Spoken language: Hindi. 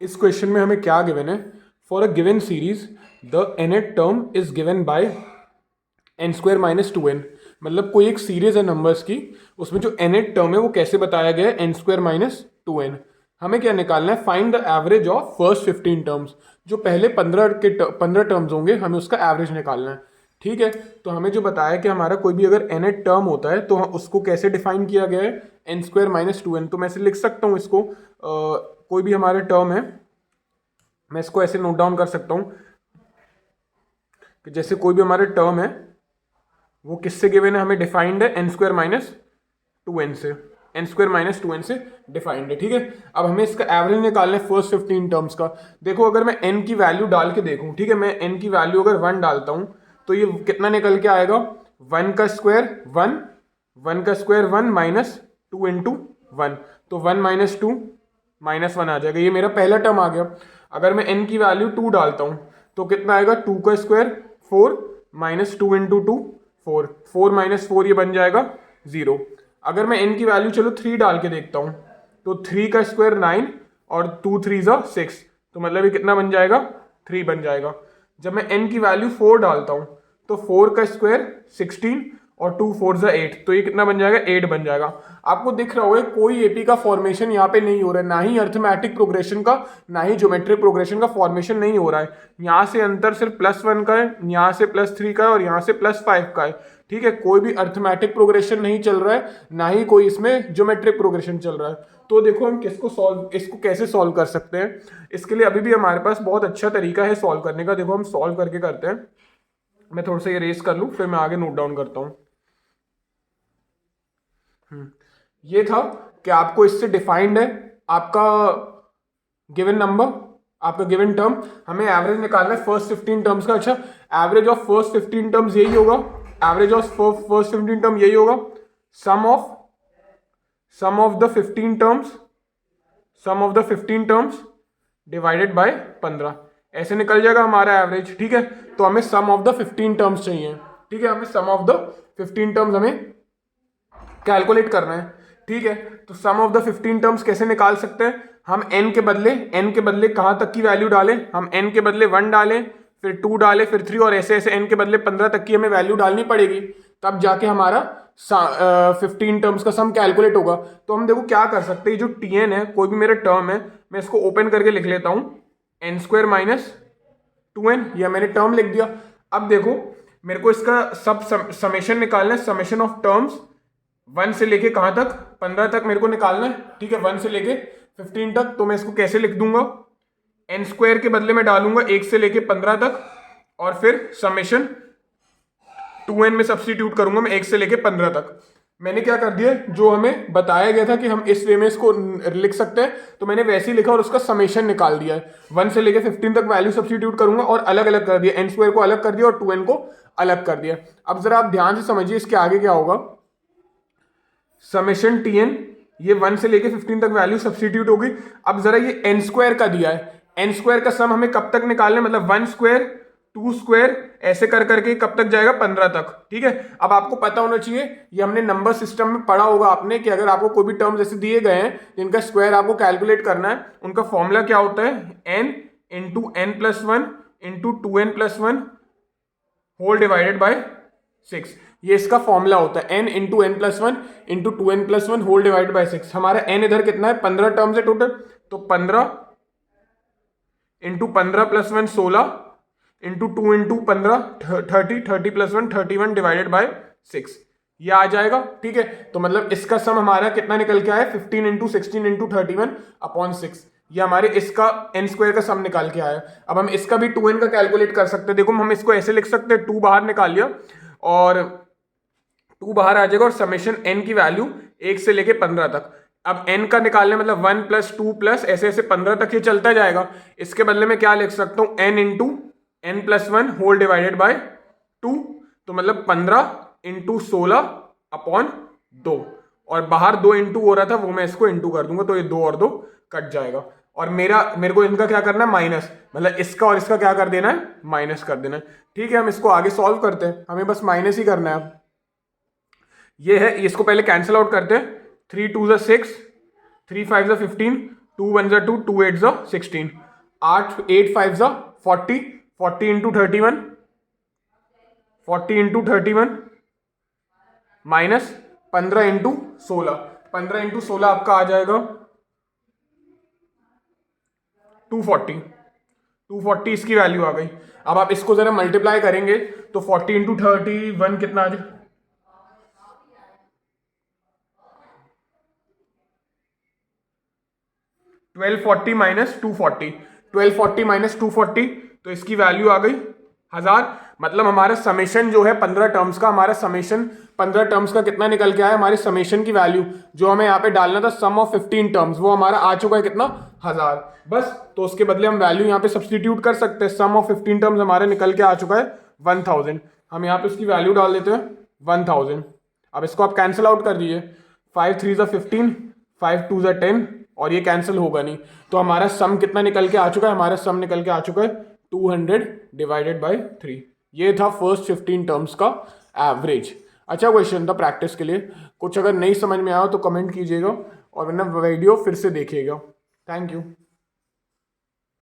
इस क्वेश्चन में हमें क्या गिवन है, for a given series the nth term is given by n square minus 2n। मतलब कोई एक सीरीज है नंबर्स की, उसमें जो nth टर्म है वो कैसे बताया गया है, n स्क्वायर माइनस 2n। हमें क्या निकालना है, find the average of first 15 terms. जो पहले 15 टर्म्स होंगे हमें उसका एवरेज निकालना है। ठीक है, तो हमें जो बताया कि हमारा कोई भी अगर nth टर्म होता है तो उसको कैसे डिफाइन किया गया है, n स्क्वायर माइनस 2n। तो मैं ऐसे लिख सकता हूँ इसको, कोई भी हमारा टर्म है, मैं इसको ऐसे नोट डाउन कर सकता हूँ कि जैसे कोई भी हमारा टर्म है वो किससे गिवन है, हमें डिफाइंड है n स्क्वायर माइनस 2n से, n स्क्वायर माइनस 2n से डिफाइंड है। ठीक है, अब हमें इसका एवरेज निकालना है फर्स्ट 15 टर्म्स का। देखो अगर मैं n की वैल्यू डाल के देखूं, ठीक है, मैं n की वैल्यू अगर 1 डालता हूं तो ये कितना निकल के आएगा, 1 का स्क्वायर 1, 1 का स्क्वायर 1 माइनस 2 इंटू 1, तो 1 माइनस 2 माइनस 1 आ जाएगा, ये मेरा पहला टर्म आ गया। अगर मैं n की वैल्यू 2 डालता हूं तो कितना आएगा, 2 का स्क्वायर 4 माइनस 2 इंटू 2 4, 4 माइनस 4 ये बन जाएगा 0। अगर मैं n की वैल्यू चलो 3 डाल के देखता हूं तो 3 का स्क्वायर 9 और 2 3 जा 6, तो मतलब ये कितना बन जाएगा, 3 बन जाएगा। जब मैं n की वैल्यू 4 डालता हूं तो 4 का स्क्वायर 16 और 2 4 जा 8, तो ये कितना बन जाएगा, 8 बन जाएगा। आपको दिख रहा होगा कोई एपी का फॉर्मेशन यहाँ पे नहीं हो रहा है, ना ही अर्थमेटिक प्रोग्रेशन का ना ही ज्योमेट्रिक प्रोग्रेशन का फॉर्मेशन नहीं हो रहा है। यहाँ से अंतर सिर्फ +1 का है, यहाँ से +3 का है और यहाँ से +5 का है। ठीक है, कोई भी अर्थमेटिक प्रोग्रेशन नहीं चल रहा है, ना ही कोई इसमें ज्योमेट्रिक प्रोग्रेशन चल रहा है। तो देखो हम इसको कैसे सॉल्व कर सकते हैं। इसके लिए अभी भी हमारे पास बहुत अच्छा तरीका है सॉल्व करने का। देखो हम सॉल्व करके करते हैं। मैं थोड़ा सा इरेज कर लूँ फिर मैं आगे नोट डाउन करता हूँ। ये था कि आपको इससे डिफाइंड है आपका गिवन नंबर, आपका गिवन टर्म, हमें एवरेज निकालना है फर्स्ट 15 टर्म्स का। अच्छा, एवरेज ऑफ फर्स्ट 15 टर्म्स यही होगा, एवरेज ऑफ फर्स्ट 15 टर्म यही होगा, sum of the 15 terms, sum of the 15 terms divided by 15, ऐसे निकल जाएगा हमारा एवरेज। ठीक है, तो हमें सम ऑफ द 15 टर्म्स चाहिए। ठीक है, हमें सम ऑफ द 15 टर्म्स हमें कैलकुलेट करना है। ठीक है, तो सम ऑफ द 15 टर्म्स कैसे निकाल सकते हैं, हम n के बदले कहां तक की वैल्यू डालें, हम n के बदले 1 डालें, फिर 2 डालें, फिर 3, और ऐसे ऐसे n के बदले 15 तक की हमें वैल्यू डालनी पड़ेगी, तब जाके हमारा 15 टर्म्स का सम कैलकुलेट होगा। तो हम देखो क्या कर सकते हैं, जो tn है, कोई भी मेरा टर्म है, मैं इसको ओपन करके लिख लेता हूं, n स्क्वायर माइनस 2n, यह मैंने टर्म लिख दिया। अब देखो मेरे को इसका सब समेशन निकालना है, समेशन ऑफ टर्म्स 1 से लेके कहां तक, 15 तक मेरे को निकालना है। ठीक है, 1 से लेके 15 तक। तो मैं इसको कैसे लिख दूंगा, n स्क्वायर के बदले में डालूंगा 1 से लेके 15 तक, और फिर समेशन 2n में सब्सटीट्यूट करूंगा मैं 1 से लेके 15 तक। मैंने क्या कर दिया, जो हमें बताया गया था कि हम इस वे में इसको लिख सकते हैं, तो मैंने वैसे ही लिखा और उसका समेशन निकाल दिया है। 1 से लेके 15 तक वैल्यू सब्सटीट्यूट करूंगा और अलग अलग कर दिया, n स्क्वायर को अलग कर दिया और 2n को अलग कर दिया। अब जरा आप ध्यान से समझिए इसके आगे क्या होगा, समेशन tn, ये 1 से लेके 15 तक वैल्यू सब्सटीट्यूट होगी। अब जरा ये n स्क्वायर का दिया है, n स्क्वायर का सम हमें कब तक निकालना है, मतलब 1 स्क्वायर 2 स्क्वायर ऐसे कर करके कब तक जाएगा, 15 तक। ठीक है, अब आपको पता होना चाहिए, ये हमने नंबर सिस्टम में पढ़ा होगा आपने, कि अगर आपको कोई भी टर्म जैसे दिए गए हैं जिनका स्क्वायर आपको कैलकुलेट करना है, उनका फॉर्मूला क्या होता है, n into n plus 1 into 2n plus 1 whole divided by 6, ये इसका फॉर्मूला होता है, n into n plus 1 into 2n plus 1 whole divide by 6। हमारा n इधर कितना है, 15 टर्म्स है टोटल, तो 15 into 15 plus 1 16 into 2 into 15 30, 30 plus 1 31 divided by 6, ये आ जाएगा। ठीक है, तो मतलब इसका सम हमारा कितना निकल के आया, 15 इंटू 16 इंटू 31 अपॉन 6, ये हमारे इसका n स्क्वायर का सम निकाल के आया। अब हम इसका भी 2n का कैलकुलेट कर सकते हैं। देखो हम इसको ऐसे लिख सकते हैं, 2 बाहर निकाल लिया और 2 बाहर आ जाएगा, और समेशन n की वैल्यू 1 से लेके 15 तक। अब n का निकालने मतलब 1 प्लस 2 प्लस ऐसे ऐसे 15 तक ये चलता जाएगा। इसके बदले में क्या लिख सकता हूं, n into n plus 1 whole divided by 2, तो मतलब 15 इंटू 16 अपॉन 2, और बाहर 2 इंटू हो रहा था वो मैं इसको इंटू कर दूंगा, तो ये 2 और 2 कट जाएगा। और मेरे को इनका क्या करना है, माइनस, मतलब इसका और इसका क्या कर देना है, माइनस कर देना है। ठीक है, हम इसको आगे सॉल्व करते हैं, हमें बस माइनस ही करना है। अब ये है, इसको पहले कैंसिल आउट करते हैं, 3 2 6, 3 5 15, 2 1 जा 2, 2 8 जा 16, 8 5 जा 40, 40 into 31, 40 into 31 minus 15 into 16, 15 into 16 आपका आ जाएगा 240, 240 इसकी वैल्यू आ गई। अब आप इसको जरा मल्टीप्लाई करेंगे तो 40 इंटू 31 कितना आ जाए, 1240 माइनस 240, 1240 माइनस 240, तो इसकी वैल्यू आ गई 1000। मतलब हमारा समेशन जो है 15 टर्म्स का, हमारा समेशन 15 टर्म्स का कितना निकल के आया, हमारे समेशन की वैल्यू जो हमें यहाँ पे डालना था सम ऑफ 15 टर्म्स, वो हमारा आ चुका है कितना, 1000। बस तो उसके बदले हम वैल्यू यहाँ पे सब्सटीट्यूट कर सकते हैं, सम ऑफ 15 टर्म्स हमारे निकल के आ चुका है 1000। हम यहाँ पे उसकी वैल्यू डाल देते हैं 1000। अब इसको आप कैंसिल आउट कर दीजिए, 5 3 ज़ा 15, 5 2 ज़ा 10, और ये कैंसिल होगा नहीं, तो हमारा सम कितना निकल के आ चुका है, हमारा सम निकल के आ चुका है 200 डिवाइडेड बाय 3। ये था फर्स्ट 15 टर्म्स का एवरेज। अच्छा क्वेश्चन था प्रैक्टिस के लिए, कुछ अगर नहीं समझ में आया तो कमेंट कीजिएगा और वरना वीडियो फिर से देखिएगा। Thank you.